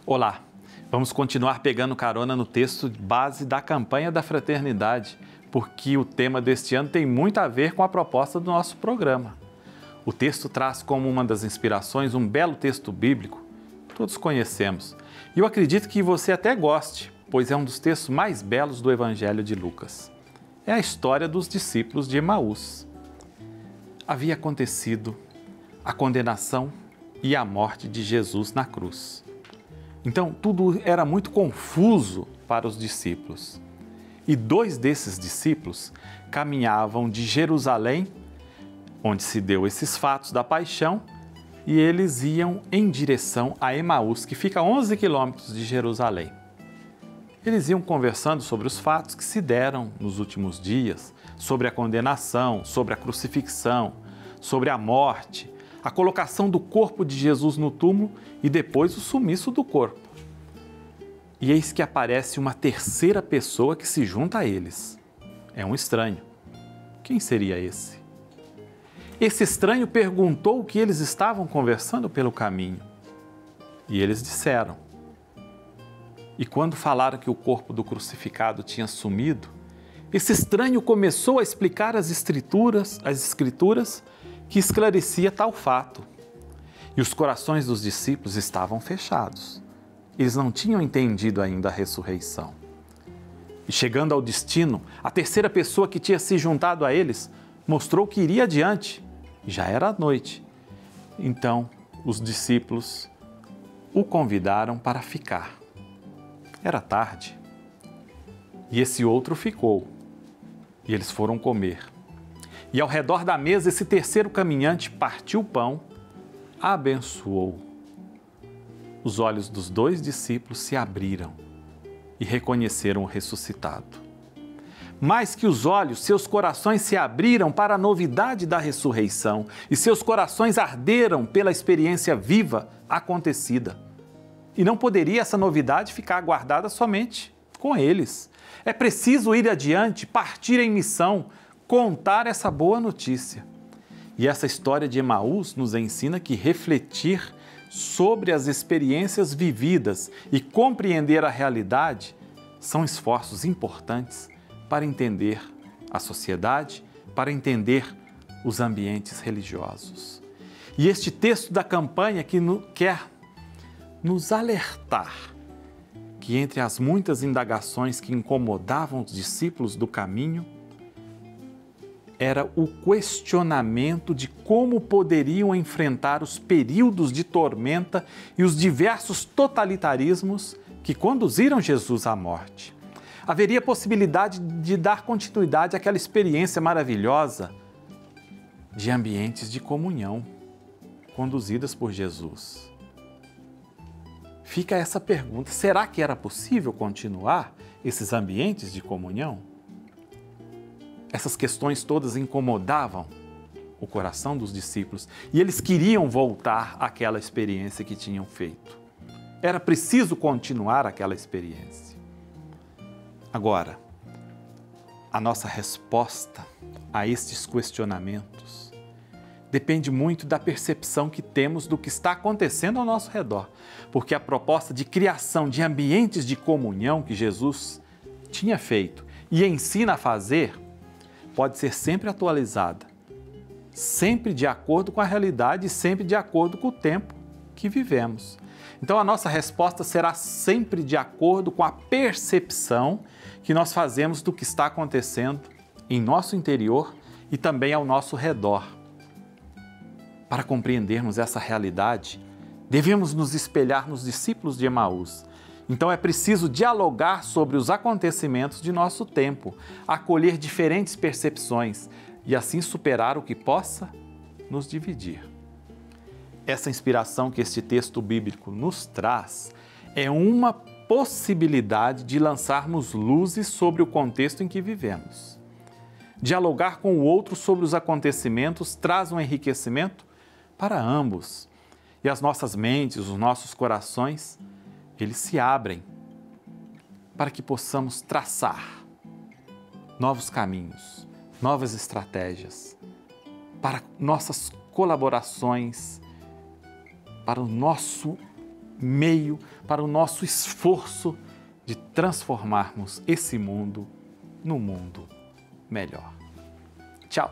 Olá, vamos continuar pegando carona no texto base da campanha da fraternidade, porque o tema deste ano tem muito a ver com a proposta do nosso programa. O texto traz como uma das inspirações um belo texto bíblico, todos conhecemos, e eu acredito que você até goste, pois é um dos textos mais belos do Evangelho de Lucas. É a história dos discípulos de Emaús. Havia acontecido a condenação e a morte de Jesus na cruz. Então, tudo era muito confuso para os discípulos. E dois desses discípulos caminhavam de Jerusalém, onde se deu esses fatos da paixão, e eles iam em direção a Emaús, que fica a 11 quilômetros de Jerusalém. Eles iam conversando sobre os fatos que se deram nos últimos dias, sobre a condenação, sobre a crucifixão, sobre a morte, a colocação do corpo de Jesus no túmulo e depois o sumiço do corpo. E eis que aparece uma terceira pessoa que se junta a eles. É um estranho. Quem seria esse? Esse estranho perguntou o que eles estavam conversando pelo caminho. E eles disseram. E quando falaram que o corpo do crucificado tinha sumido, esse estranho começou a explicar as escrituras que esclarecia tal fato. E os corações dos discípulos estavam fechados. Eles não tinham entendido ainda a ressurreição. E chegando ao destino, a terceira pessoa que tinha se juntado a eles mostrou que iria adiante. Já era noite. Então, os discípulos o convidaram para ficar. Era tarde. E esse outro ficou. E eles foram comer. E ao redor da mesa, esse terceiro caminhante partiu o pão, abençoou. Os olhos dos dois discípulos se abriram e reconheceram o ressuscitado. Mais que os olhos, seus corações se abriram para a novidade da ressurreição e seus corações arderam pela experiência viva acontecida. E não poderia essa novidade ficar guardada somente com eles. É preciso ir adiante, partir em missão, contar essa boa notícia. E essa história de Emaús nos ensina que refletir sobre as experiências vividas e compreender a realidade são esforços importantes para entender a sociedade, para entender os ambientes religiosos. E este texto da campanha que quer nos alertar que entre as muitas indagações que incomodavam os discípulos do caminho, era o questionamento de como poderiam enfrentar os períodos de tormenta e os diversos totalitarismos que conduziram Jesus à morte. Haveria possibilidade de dar continuidade àquela experiência maravilhosa de ambientes de comunhão conduzidas por Jesus. Fica essa pergunta, será que era possível continuar esses ambientes de comunhão? Essas questões todas incomodavam o coração dos discípulos e eles queriam voltar àquela experiência que tinham feito. Era preciso continuar aquela experiência. Agora, a nossa resposta a estes questionamentos depende muito da percepção que temos do que está acontecendo ao nosso redor, porque a proposta de criação de ambientes de comunhão que Jesus tinha feito e ensina a fazer pode ser sempre atualizada, sempre de acordo com a realidade e sempre de acordo com o tempo que vivemos. Então a nossa resposta será sempre de acordo com a percepção que nós fazemos do que está acontecendo em nosso interior e também ao nosso redor. Para compreendermos essa realidade, devemos nos espelhar nos discípulos de Emaús. Então é preciso dialogar sobre os acontecimentos de nosso tempo, acolher diferentes percepções e assim superar o que possa nos dividir. Essa inspiração que este texto bíblico nos traz é uma possibilidade de lançarmos luzes sobre o contexto em que vivemos. Dialogar com o outro sobre os acontecimentos traz um enriquecimento para ambos. E as nossas mentes, os nossos corações, eles se abrem para que possamos traçar novos caminhos, novas estratégias, para nossas colaborações, para o nosso meio para o nosso esforço de transformarmos esse mundo num mundo melhor. Tchau!